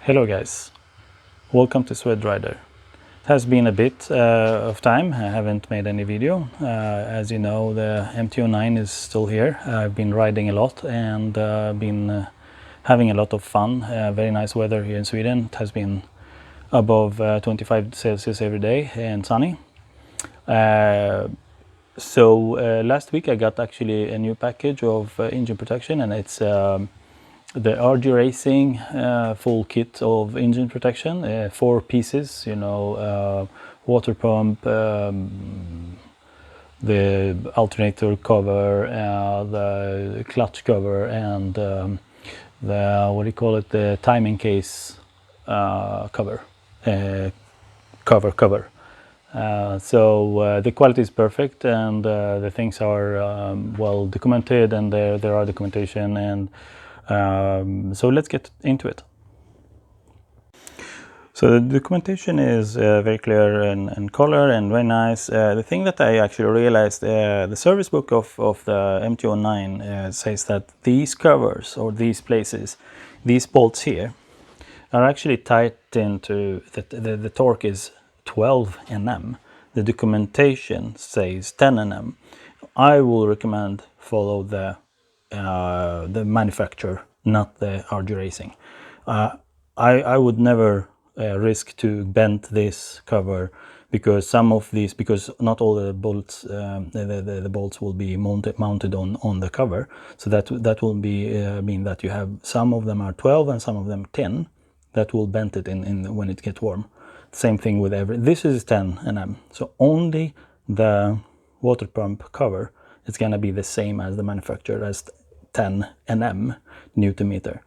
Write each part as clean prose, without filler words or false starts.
Hello guys, welcome to Swed Rider. It has been a bit of time, I haven't made any video. As you know, the MT09 is still here. I've been riding a lot and been having a lot of fun. Very nice weather here in Sweden. It has been above 25 Celsius every day and sunny. Last week I got actually a new package of engine protection, and it's the RG Racing full kit of engine protection, 4 pieces, water pump, the alternator cover, the clutch cover, and the timing case cover. The quality is perfect, and the things are well documented, and there are documentation, and so let's get into it. So the documentation is very clear and color and very nice. The thing that I actually realized, the service book of the MT09 says that these covers, or these places, these bolts here, are actually tight into the torque is 12 Nm. The documentation says 10 Nm. I will recommend follow the manufacturer, not the RG Racing. I would never risk to bend this cover, because because not all the bolts the bolts will be mounted on the cover, so that will be mean that you have some of them are 12 and some of them 10. That will bend it in when it gets warm. Same thing with this is 10 Nm, so only the water pump cover is going to be the same as the manufacturer, as 10 Nm Newton meter.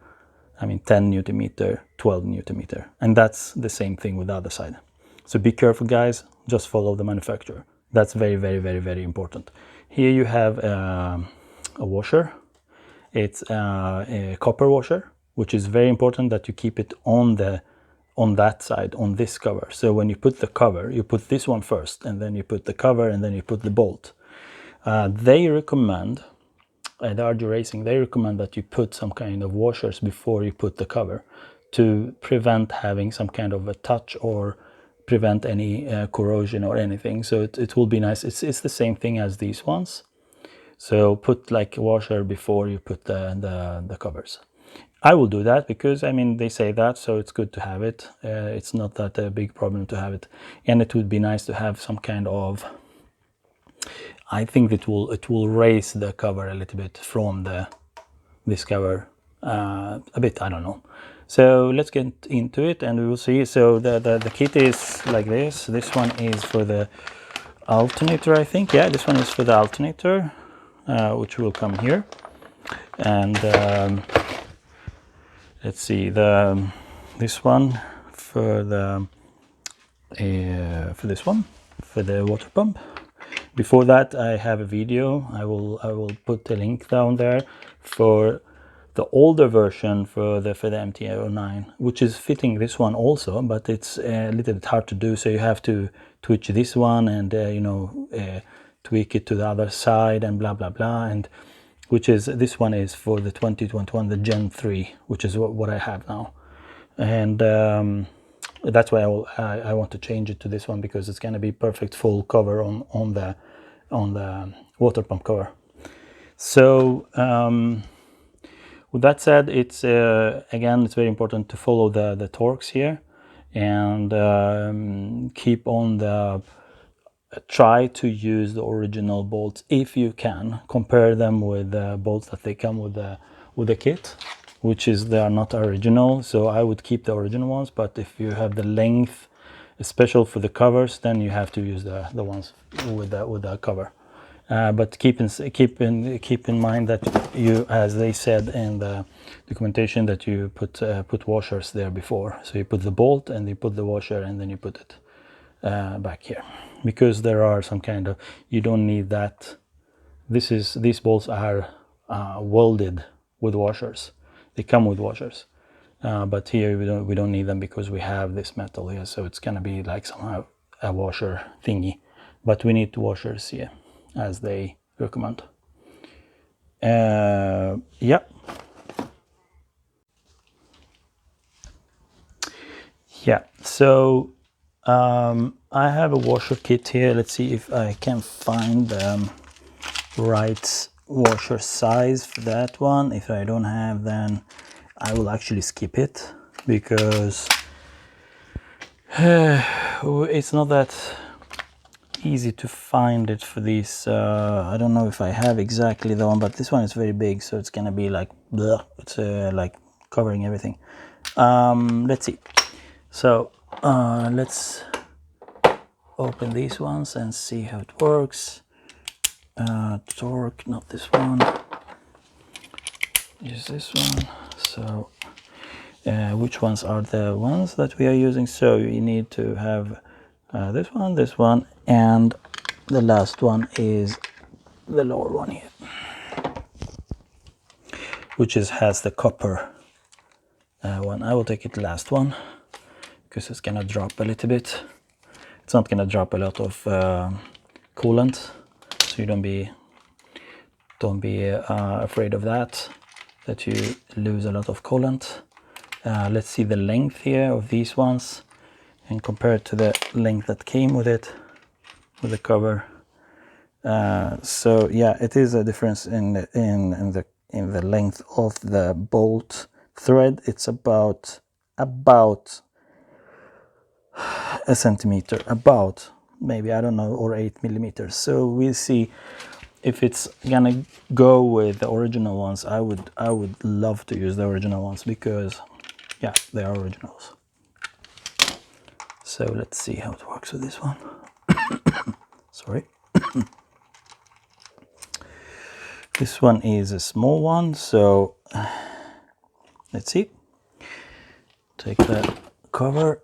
I mean 10 Newton meter, 12 Newton meter, and that's the same thing with the other side. So be careful guys, just follow the manufacturer. That's very, very, very, very important. Here you have a washer. It's a copper washer, which is very important that you keep it on that side, on this cover. So when you put the cover, you put this one first, and then you put the cover, and then you put the bolt. They recommend, at RG Racing, they recommend that you put some kind of washers before you put the cover, to prevent having some kind of a touch or prevent any corrosion or anything. So it will be nice. It's the same thing as these ones. So put like a washer before you put the covers. I will do that because, I mean, they say that, so it's good to have it. It's not that a big problem to have it, and it would be nice to have some kind of, I think it will raise the cover a little bit from this cover a bit, I don't know. So let's get into it and we will see. So the kit is like this. This one is for the alternator, I think. Yeah, this one is for the alternator, which will come here. And let's see, this one for this one for the water pump. Before that, I have a video. I will put a link down there for the older version for the MT09, which is fitting this one also, but it's a little bit hard to do. So you have to twitch this one and tweak it to the other side and blah blah blah. And this one is for the 2021, the Gen 3, which is what I have now, and that's why I want to change it to this one, because it's going to be perfect full cover on the water pump cover. So with that said, it's again, it's very important to follow the torques here, and keep on try to use the original bolts if you can. Compare them with the bolts that they come with the kit, which is, they are not original, so I would keep the original ones. But if you have the length, especially for the covers, then you have to use the ones with the cover. But keep in mind that you, as they said in the documentation, that you put washers there before. So you put the bolt and you put the washer, and then you put it back here, because there are some kind of, you don't need that. These bolts are welded with washers. They come with washers, but here we don't need them, because we have this metal here, so it's gonna be like somehow a washer thingy. But we need washers here, as they recommend. Yeah. Yeah, so I have a washer kit here. Let's see if I can find the right washer size for that one. If I don't have, then I will actually skip it, because it's not that easy to find it for these. I don't know if I have exactly the one, but this one is very big, so it's gonna be like bleh. It's like covering everything. Let's see. So let's open these ones and see how it works. Torque, not this one. Use this one. So which ones are the ones that we are using? So you need to have this one, and the last one is the lower one here, which has the copper one. I will take it last one, because it's gonna drop a little bit. It's not gonna drop a lot of coolant, so you don't be afraid of that you lose a lot of coolant. Let's see the length here of these ones and compare it to the length that came with it, with the cover. So yeah, it is a difference in the length of the bolt thread. It's about a centimeter, about, maybe, I don't know, or 8 millimeters. So we'll see if it's gonna go with the original ones. I would love to use the original ones, because yeah, they are originals. So let's see how it works with this one. Sorry. This one is a small one, so let's see. Take the cover,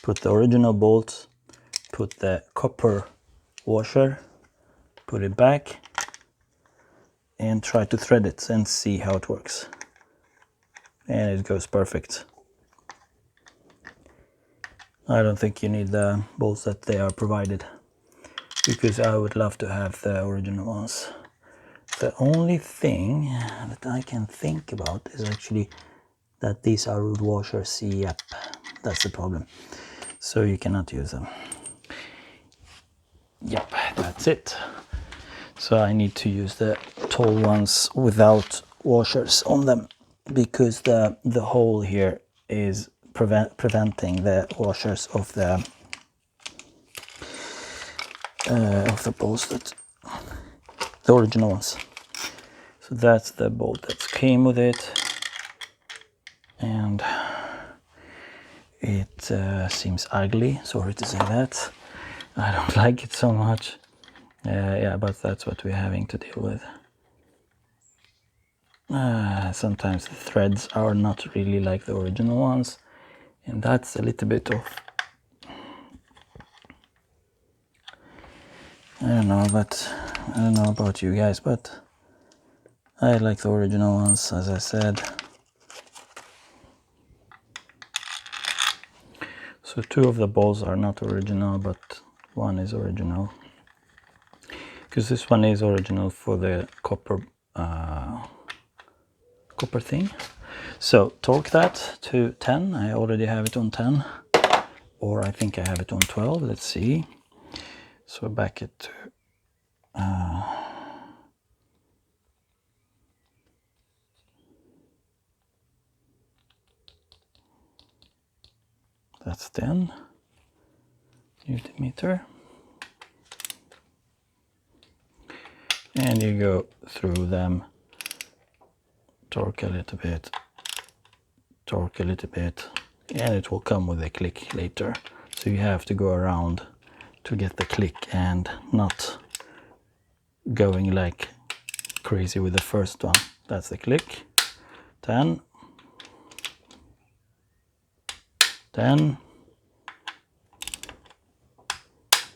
put the original bolt, put the copper washer, put it back, and try to thread it and see how it works. And it goes perfect. I don't think you need the bolts that they are provided, because I would love to have the original ones. The only thing that I can think about is actually that these are root washers. Yep, that's the problem. So you cannot use them. Yep, that's it. So I need to use the tall ones without washers on them, because the hole here is preventing the washers of the bolts, that the original ones. So that's the bolt that came with it, and it seems ugly. Sorry to say that. I don't like it so much. Yeah, but that's what we're having to deal with. Sometimes the threads are not really like the original ones, and that's a little bit of, I don't know about you guys, but I like the original ones, as I said. So 2 of the balls are not original, but 1 is original, because this one is original for the copper thing. So torque that to 10. I already have it on 10, or I think I have it on 12. Let's see. So back it to that's 10 Newton meter, and you go through them, torque a little bit, and it will come with a click later. So you have to go around to get the click, and not going like crazy with the first one. That's the click. 10, 10,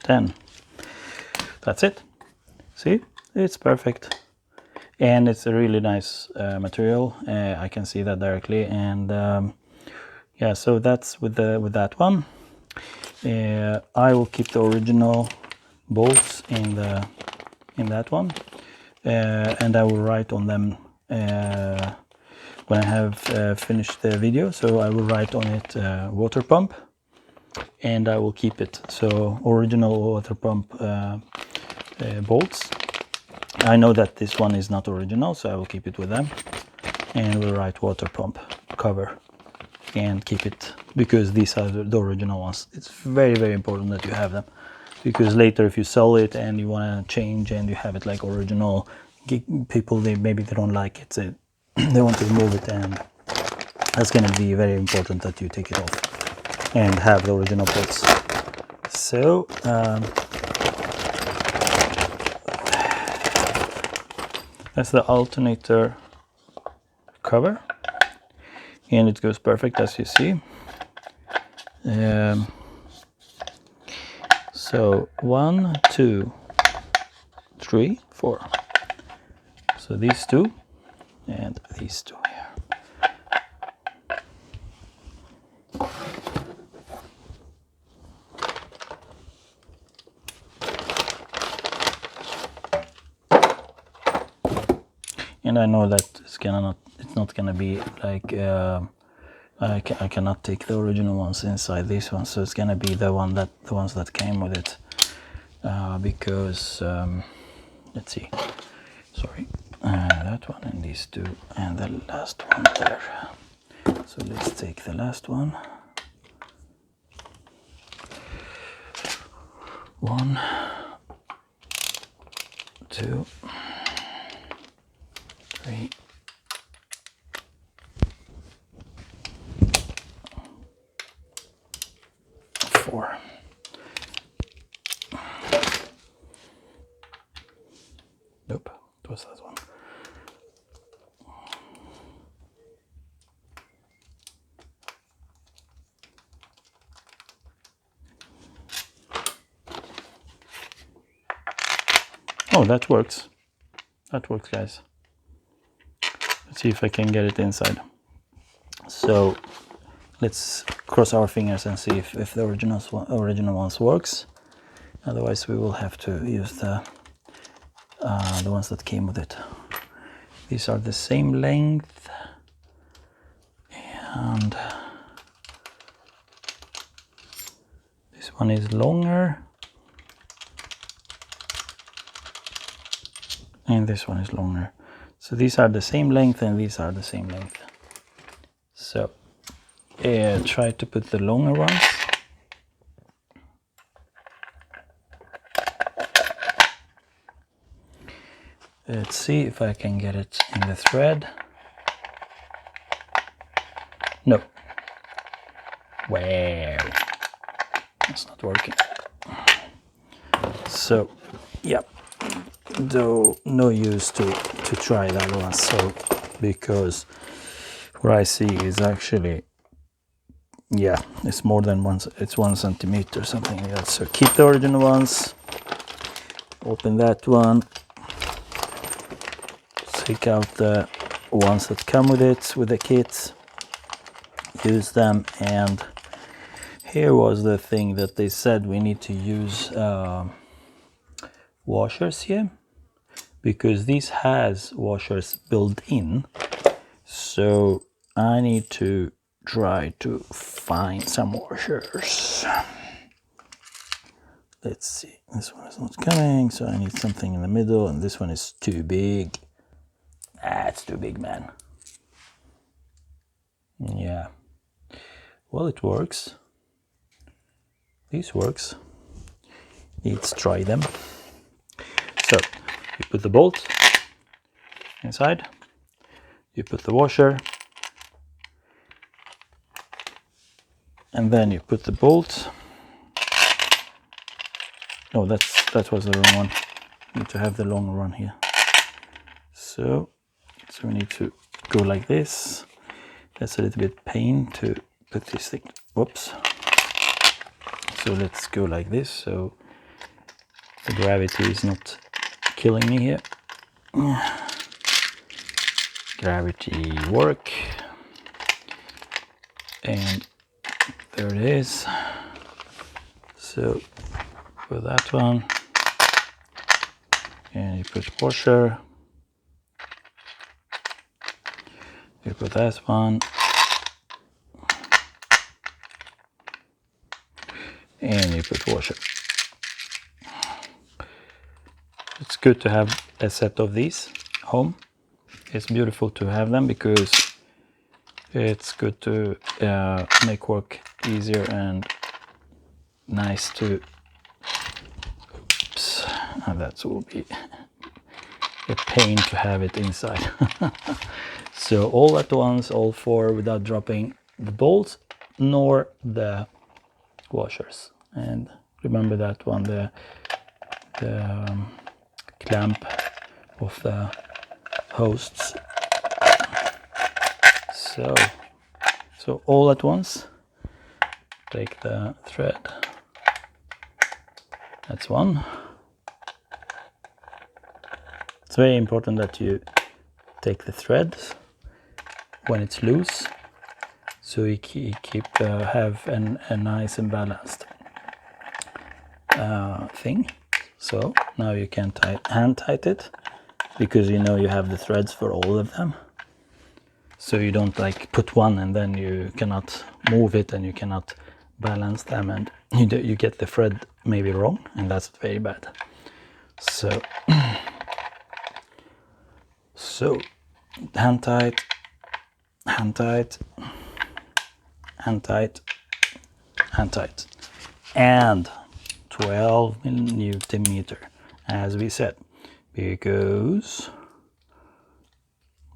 10. That's it. See, it's perfect, and it's a really nice material. I can see that directly, and yeah, so that's with that one. I will keep the original bolts in that one, and I will write on them when I have finished the video. So I will write on it water pump, and I will keep it. So original water pump bolts. I know that this one is not original, so I will keep it with them, and we'll write water pump cover and keep it, because these are the original ones. It's very, very important that you have them, because later if you sell it and you want to change and you have it like original, people maybe they don't like it, so they want to remove it, and that's going to be very important that you take it off and have the original bolts. So that's the alternator cover, and it goes perfect, as you see. So 1, 2, 3, 4. So these two and these two here. And I know that it's not gonna be like I cannot take the original ones inside this one, so it's gonna be the ones that came with it, because let's see, sorry, that one and these two and the last one there. So let's take the last one. 1, 2, 3, 4. Nope, it was that one. Oh, that works. That works, guys. Let's see if I can get it inside. So let's cross our fingers and see if the original ones works. Otherwise, we will have to use the ones that came with it. These are the same length, and this one is longer, and this one is longer. So these are the same length and these are the same length. So try to put the longer ones. Let's see if I can get it in the thread. No. Wow. That's not working. So, yeah. Though no use to try that one, so because what I see is actually, yeah, it's more than one, it's 1 centimeter, something like that. So keep the original ones, open that one, take out the ones that come with it, with the kit, use them. And here was the thing that they said we need to use washers here, because this has washers built in. So I need to try to find some washers. Let's see, this one is not coming, so I need something in the middle, and this one is too big. It's too big, man. Yeah, well, it works. This works. Let's try them. So you put the bolt inside, you put the washer, and then you put the bolt. No, that was the wrong one. You need to have the longer one here. So we need to go like this. That's a little bit pain to put this thing. Whoops. So let's go like this, so the gravity is not killing me here. Gravity work. And there it is. So for that one, and you put washer, you put this one. And you put washer. It's good to have a set of these home. It's beautiful to have them because it's good to make work easier and nice to. Oops, that will be a pain to have it inside. So all at once, all four, without dropping the bolts nor the washers. And remember that one, the clamp of the hosts. So all at once, take the thread. That's one. It's very important that you take the thread when it's loose, so you have a nice and balanced thing. So now you can hand tighten it, because you know you have the threads for all of them. So you don't like put one and then you cannot move it and you cannot balance them, and you get the thread maybe wrong, and that's very bad. So hand tight, hand tight, hand tight, hand tight, and 12 Newton meter, as we said, because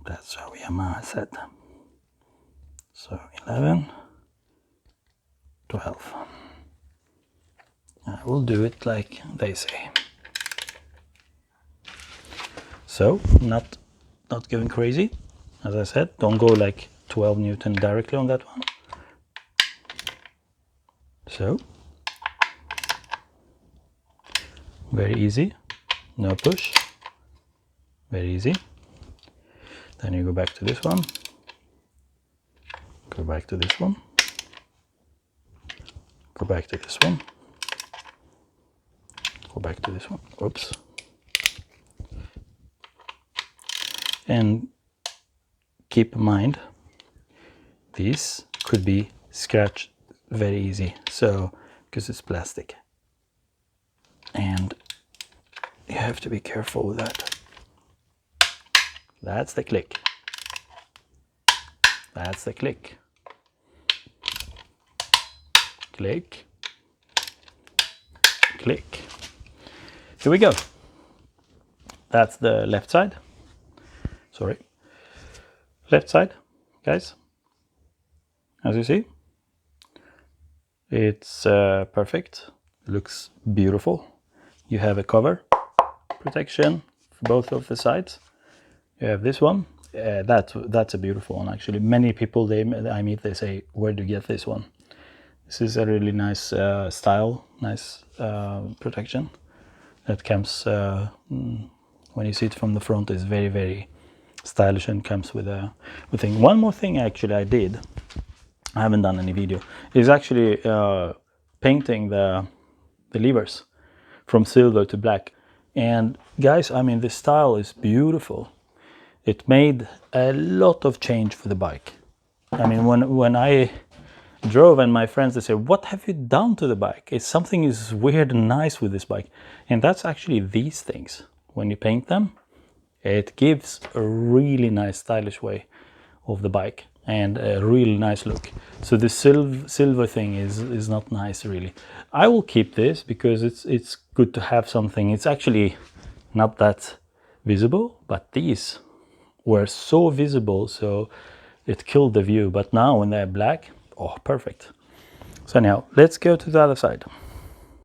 that's how Yamaha said. So 11, 12. I will do it like they say. So not going crazy, as I said. Don't go like 12 Newton directly on that one. So very easy, no push, very easy. Then you go back to this one, go back to this one, go back to this one, go back to this one. Oops. And keep in mind, these could be scratched very easy, so because it's plastic, and you have to be careful with that. That's the click. That's the click. Click. Click. Here we go. That's the left side. Sorry. Left side, guys. As you see, it's perfect. Looks beautiful. You have a cover protection for both of the sides. You have this one. That's a beautiful one, actually. Many people I meet, they say, where do you get this one? This is a really nice style, nice protection. That comes, when you see it from the front, is very, very stylish and comes with a thing. One more thing actually I did, I haven't done any video, is actually painting the levers from silver to black. And guys, I mean, the style is beautiful. It made a lot of change for the bike. I mean, when I drove, and my friends, they said, what have you done to the bike? It's something is weird and nice with this bike. And that's actually these things. When you paint them, it gives a really nice stylish way of the bike and a really nice look. So the silver thing is not nice really. I will keep this because it's good to have something. It's actually not that visible, but these were so visible, so it killed the view. But now when they're black, oh, perfect. So now let's go to the other side.